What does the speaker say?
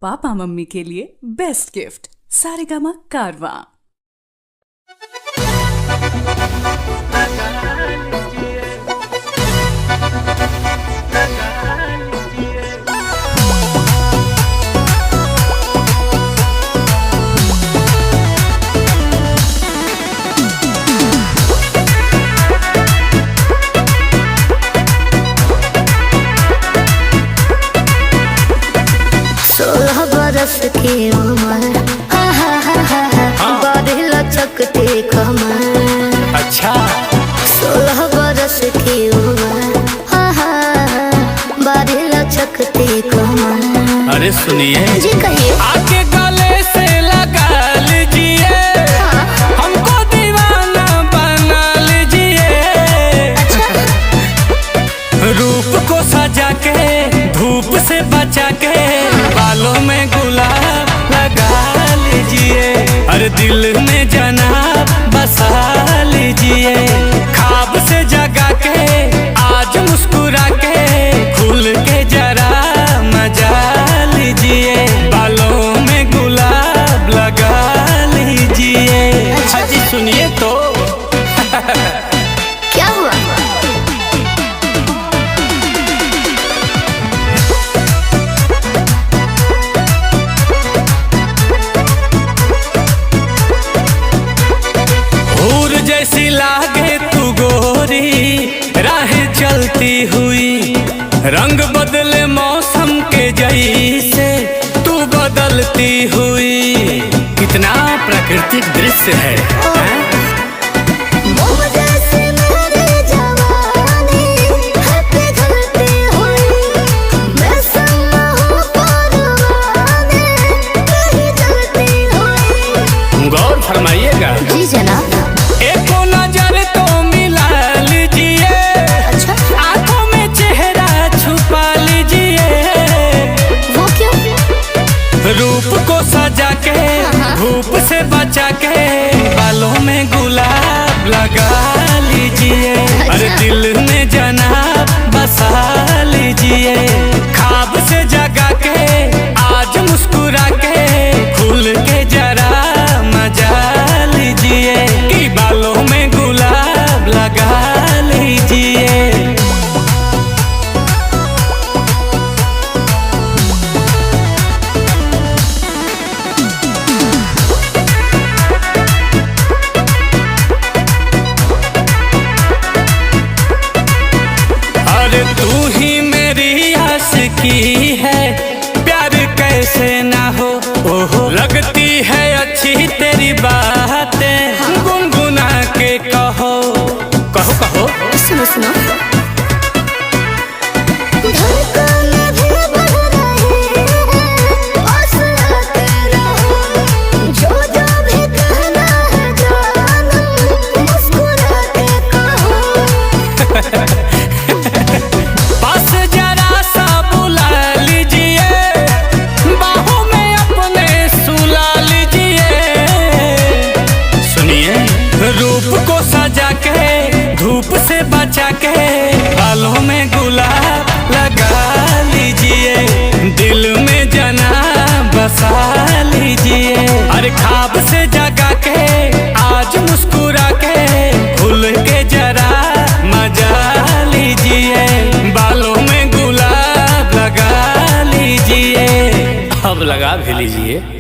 Papa mummy के लिए best gift Saregama कारवां। बरस की उम्र बड़ी लचकती कमर। अच्छा 16 बरस की उम्र बड़ी लचकती कमर। अरे सुनिए जी कहिए। आके गले से लगा लीजिए, हमको दीवाना बना लीजिए। रूप को सजा के धूप से बचा के बालों में गुलाब लगा लीजिए, अरे दिल में जनाब बसा लीजिए। ख्वाब से जगा के आज मुस्कुरा के खुल के जरा मजा लीजिए, बालों में गुलाब लगा लीजिए। अच्छा जी सुनिए तो क्या हुआ? जैसी लागे तू गोरी राह चलती हुई, रंग बदले मौसम के जैसे तू बदलती हुई। कितना प्राकृतिक दृश्य है, है? गौर फरमाइएगा जी जनाब। रूप को सजा के धूप से बचा के बालों में गुलाब लगा लीजिए, अरे दिल में जनाब बसा लीजिए। ख्वाब से जगा के आज मुस्कुरा के खुल के जरा मजा लीजिए, कि बालों में गुलाब लगा लीजिए। की है प्यार कैसे ना हो, ओहो लगती है अच्छी तेरी बातें, गुनगुना के कहो कहो कहो। सुनो सुनो धूप से बचा के बालों में गुलाब लगा लीजिए, दिल में जनाब बसा लीजिए। अरे ख्वाब से जगा के आज मुस्कुरा के खुल के जरा मजा लीजिए, बालों में गुलाब लगा लीजिए। अब लगा भी लीजिए।